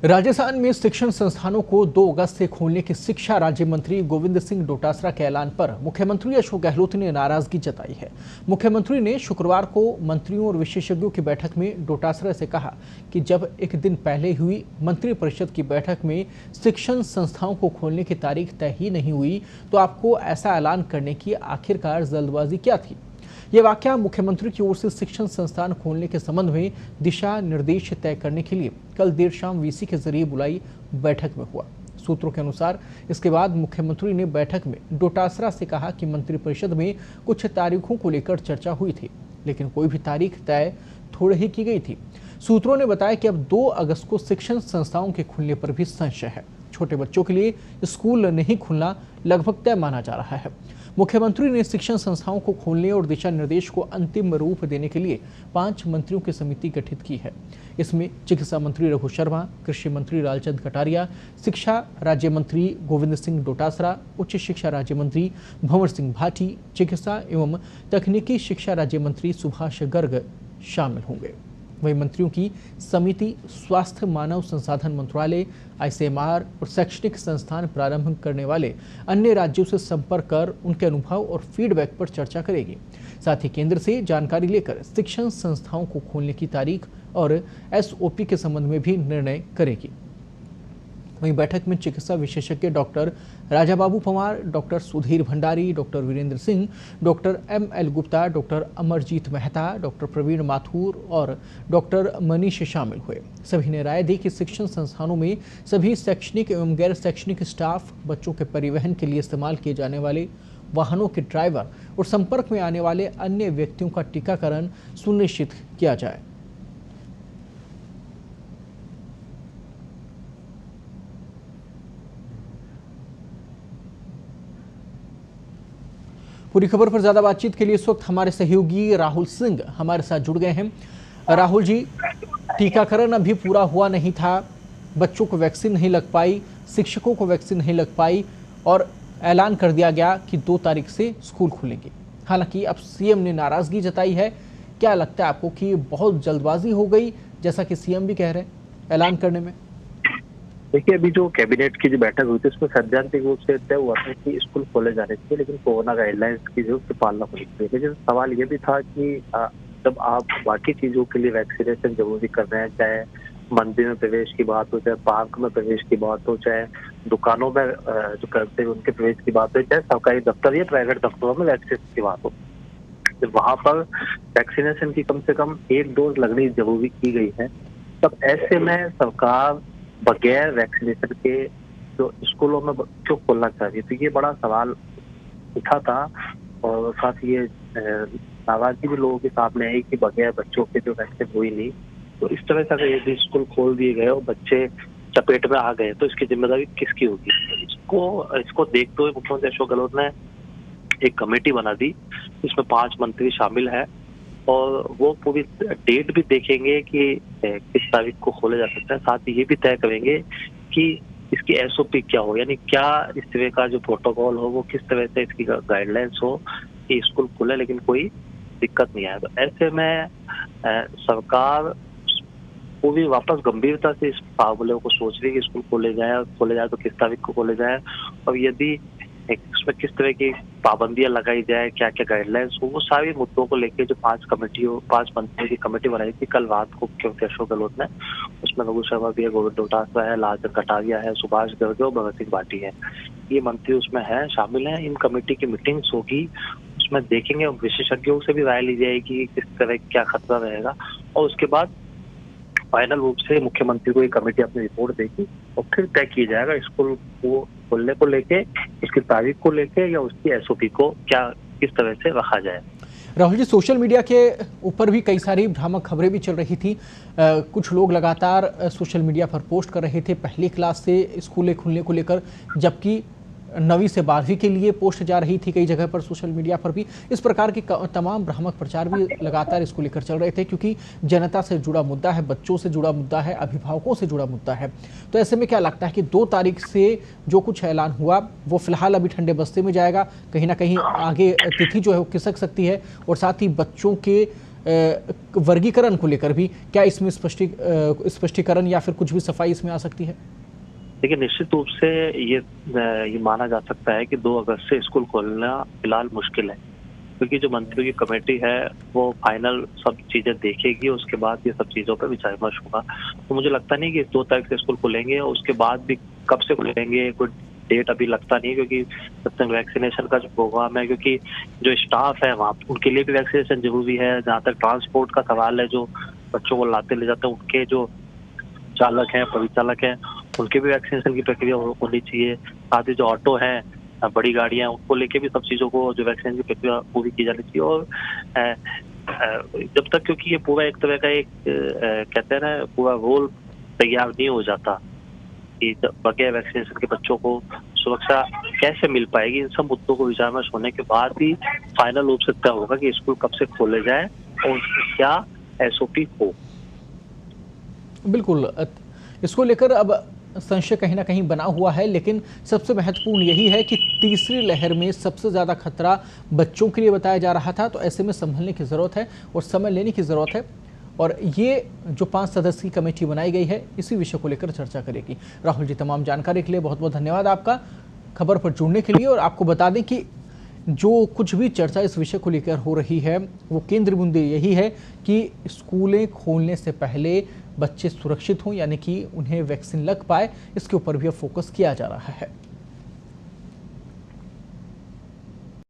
राजस्थान में शिक्षण संस्थानों को 2 अगस्त से खोलने के शिक्षा राज्य मंत्री गोविंद सिंह डोटासरा के ऐलान पर मुख्यमंत्री अशोक गहलोत ने नाराजगी जताई है। मुख्यमंत्री ने शुक्रवार को मंत्रियों और विशेषज्ञों की बैठक में डोटासरा से कहा कि जब एक दिन पहले हुई मंत्रिपरिषद की बैठक में शिक्षण संस्थाओं को खोलने की तारीख तय ही नहीं हुई तो आपको ऐसा ऐलान करने की आखिरकार जल्दबाजी क्या थी। ये वाकया मुख्यमंत्री की ओर से शिक्षण संस्थान खोलने के संबंध में दिशा निर्देश तय करने के लिए कल देर शाम वीसी के जरिए बुलाई बैठक में हुआ। सूत्रों के अनुसार इसके बाद मुख्यमंत्री ने बैठक में डोटासरा से कहा कि मंत्रिपरिषद में कुछ तारीखों को लेकर चर्चा हुई थी, लेकिन कोई भी तारीख तय थोड़े ही की गई थी। सूत्रों ने बताया कि अब 2 अगस्त को शिक्षण संस्थाओं के खुलने पर भी संशय है। छोटे बच्चों के लिए स्कूल नहीं खुलना लगभग तय माना जा रहा है। मुख्यमंत्री ने शिक्षण संस्थाओं को खोलने और दिशा निर्देश को अंतिम रूप देने के लिए 5 मंत्रियों की समिति गठित की है। इसमें चिकित्सा मंत्री रघु शर्मा, कृषि मंत्री लालचंद कटारिया, शिक्षा राज्य मंत्री गोविंद सिंह डोटासरा, उच्च शिक्षा राज्य मंत्री भंवर सिंह भाटी, चिकित्सा एवं तकनीकी शिक्षा राज्य मंत्री सुभाष गर्ग शामिल होंगे। वहीं मंत्रियों की समिति स्वास्थ्य मानव संसाधन मंत्रालय, आईसीएमआर और शैक्षणिक संस्थान प्रारंभ करने वाले अन्य राज्यों से संपर्क कर उनके अनुभव और फीडबैक पर चर्चा करेगी। साथ ही केंद्र से जानकारी लेकर शिक्षण संस्थाओं को खोलने की तारीख और एसओपी के संबंध में भी निर्णय करेगी। वहीं बैठक में चिकित्सा विशेषज्ञ doctor Rajababu Pawar, doctor Sudhir Bhandari, doctor Virendra Singh, doctor ML Gupta, doctor Amarjeet Mehta, doctor Praveen Mathur और डॉक्टर मनीष शामिल हुए। सभी ने राय दी कि शिक्षण संस्थानों में सभी शैक्षणिक एवं गैर शैक्षणिक स्टाफ, बच्चों के परिवहन के लिए इस्तेमाल किए जाने वाले वाहनों के ड्राइवर और संपर्क में आने वाले अन्य व्यक्तियों का टीकाकरण सुनिश्चित किया जाए। पूरी खबर पर ज्यादा बातचीत के लिए इस वक्त हमारे सहयोगी राहुल सिंह हमारे साथ जुड़ गए हैं। राहुल जी, टीकाकरण अभी पूरा हुआ नहीं था, बच्चों को वैक्सीन नहीं लग पाई, शिक्षकों को वैक्सीन नहीं लग पाई और ऐलान कर दिया गया कि 2 तारीख से स्कूल खुलेंगे। हालांकि अब सीएम ने नाराजगी जताई है। क्या लगता है आपको कि बहुत जल्दबाजी हो गई, जैसा कि सीएम भी कह रहे हैं ऐलान करने में? देखिए, अभी जो कैबिनेट की जो बैठक हुई थी उसमें सैद्धांतिक रूप से तय हुआ था कि स्कूल खोले जाने चाहिए, लेकिन कोरोना गाइडलाइंस की जो पालना होनी चाहिए। लेकिन सवाल ये भी था कि जब आप बाकी चीजों के लिए वैक्सीनेशन जरूरी कर रहे हैं, चाहे मंदिर में प्रवेश की बात हो, चाहे पार्क में प्रवेश की बात हो, चाहे दुकानों में जो करते हैं उनके प्रवेश की बात हो, चाहे सरकारी दफ्तर या प्राइवेट दफ्तरों में वैक्सीनेशन की बात हो, जब वहां पर वैक्सीनेशन की कम से कम 1 डोज लगनी जरूरी की गई है, तब ऐसे में सरकार बगैर वैक्सीनेशन के जो स्कूलों में क्यों खोलना चाहिए? तो ये बड़ा सवाल उठा था और साथ ही ये नाराजगी भी लोगों के सामने है कि बगैर बच्चों के जो वैक्सीन हुई नहीं, तो इस तरह से अगर यदि स्कूल खोल दिए गए और बच्चे चपेट में आ गए तो इसकी जिम्मेदारी किसकी होगी? इसको देखते हुए मुख्यमंत्री अशोक गहलोत ने एक कमेटी बना दी, इसमें 5 मंत्री शामिल है और वो पूरी डेट भी देखेंगे कि किस तारीख को खोले जा सकता है। साथ ही ये भी तय करेंगे कि इसकी एसओपी क्या हो, यानी क्या इस तरह का जो प्रोटोकॉल हो वो किस तरह से इसकी गाइडलाइंस हो कि स्कूल खुले लेकिन कोई दिक्कत नहीं आए। तो ऐसे में सरकार पूरी वापस गंभीरता से इस मामले को सोच रही है कि स्कूल खोले जाए तो किस तारीख को खोले जाए और यदि इसमें किस तरह की पाबंदियां लगाई जाए, क्या क्या गाइडलाइंस हो, वो सारी मुद्दों को लेके जो 5 मंत्रियों की कमेटी बनाई थी कल रात को मुख्यमंत्री अशोक गहलोत ने, उसमें रघु शर्मा भी है, गोविंद डोटासरा है, लालचंद कटारिया है, सुभाष गर्ग और भंवर सिंह भाटी है। ये मंत्री उसमें है, शामिल है। इन कमेटी की मीटिंग्स होगी, उसमें देखेंगे, विशेषज्ञों से भी राय ली जाएगी किस तरह क्या खतरा रहेगा और उसके बाद फाइनल रूप से मुख्यमंत्री को एक कमेटी अपनी रिपोर्ट देगी और फिर तय किया जाएगा स्कूल को खोलने को लेके, उसकी तारीख को लेके या उसकी एसओपी को क्या किस तरह से रखा जाए। राहुल जी, सोशल मीडिया के ऊपर भी कई सारी भ्रामक खबरें भी चल रही थी। कुछ लोग लगातार सोशल मीडिया पर पोस्ट कर रहे थे पहली क्लास से स्कूलें खुलने को लेकर, जबकि 9वीं से 12वीं के लिए पोस्ट जा रही थी कई जगह पर सोशल मीडिया पर भी। इस प्रकार के तमाम भ्रामक प्रचार भी लगातार इसको लेकर चल रहे थे, क्योंकि जनता से जुड़ा मुद्दा है, बच्चों से जुड़ा मुद्दा है, अभिभावकों से जुड़ा मुद्दा है। तो ऐसे में क्या लगता है कि 2 तारीख से जो कुछ ऐलान हुआ वो फिलहाल अभी ठंडे बस्ते में जाएगा, कहीं ना कहीं आगे तिथि जो है वो खिसक सकती है और साथ ही बच्चों के वर्गीकरण को लेकर भी क्या इसमें स्पष्टीकरण या फिर कुछ भी सफाई इसमें आ सकती है? देखिए, निश्चित रूप से ये माना जा सकता है कि 2 अगस्त से स्कूल खोलना फिलहाल मुश्किल है, क्योंकि जो मंत्रियों की कमेटी है वो फाइनल सब चीजें देखेगी, उसके बाद ये सब चीजों पर विचार विमर्श होगा। तो मुझे लगता नहीं कि 2 तारीख से स्कूल खुलेंगे, और उसके बाद भी कब से खुलेंगे कोई डेट अभी लगता नहीं, क्योंकि जब तक वैक्सीनेशन का जो प्रोग्राम है, क्योंकि जो स्टाफ है वहाँ उनके लिए भी वैक्सीनेशन जरूरी है। जहाँ तक ट्रांसपोर्ट का सवाल है, जो बच्चों को लाते ले जाते हैं उनके जो चालक हैं, परिचालक हैं, उनके भी वैक्सीनेशन की प्रक्रिया होनी चाहिए। साथ ही जो ऑटो हैं, बड़ी गाड़ियां, उनको लेके भी सब चीजों को जो वैक्सीन की प्रक्रिया पूरी की जानी चाहिए। और जब तक, क्योंकि ये पूरा एक तरह का एक कहते हैं ना, पूरा रोल तैयार नहीं हो जाता कि बगैर वैक्सीनेशन के बच्चों को सुरक्षा कैसे मिल पाएगी, इन सब मुद्दों को विचार विमर्श होने के बाद ही फाइनल रूप से तय होगा कि स्कूल कब से खोले जाए और उसकी क्या SOP हो। बिल्कुल, इसको लेकर अब संशय कहीं ना कहीं बना हुआ है, लेकिन सबसे महत्वपूर्ण यही है कि तीसरी लहर में सबसे ज़्यादा खतरा बच्चों के लिए बताया जा रहा था, तो ऐसे में संभलने की ज़रूरत है और समय लेने की ज़रूरत है। और ये जो 5 सदस्यीय कमेटी बनाई गई है, इसी विषय को लेकर चर्चा करेगी। राहुल जी, तमाम जानकारी के लिए बहुत बहुत धन्यवाद आपका, खबर पर जुड़ने के लिए। और आपको बता दें कि जो कुछ भी चर्चा इस विषय को लेकर हो रही है, वो केंद्र बिंदु यही है कि स्कूलें खोलने से पहले बच्चे सुरक्षित हों, यानी कि उन्हें वैक्सीन लग पाए, इसके ऊपर भी अब फोकस किया जा रहा है।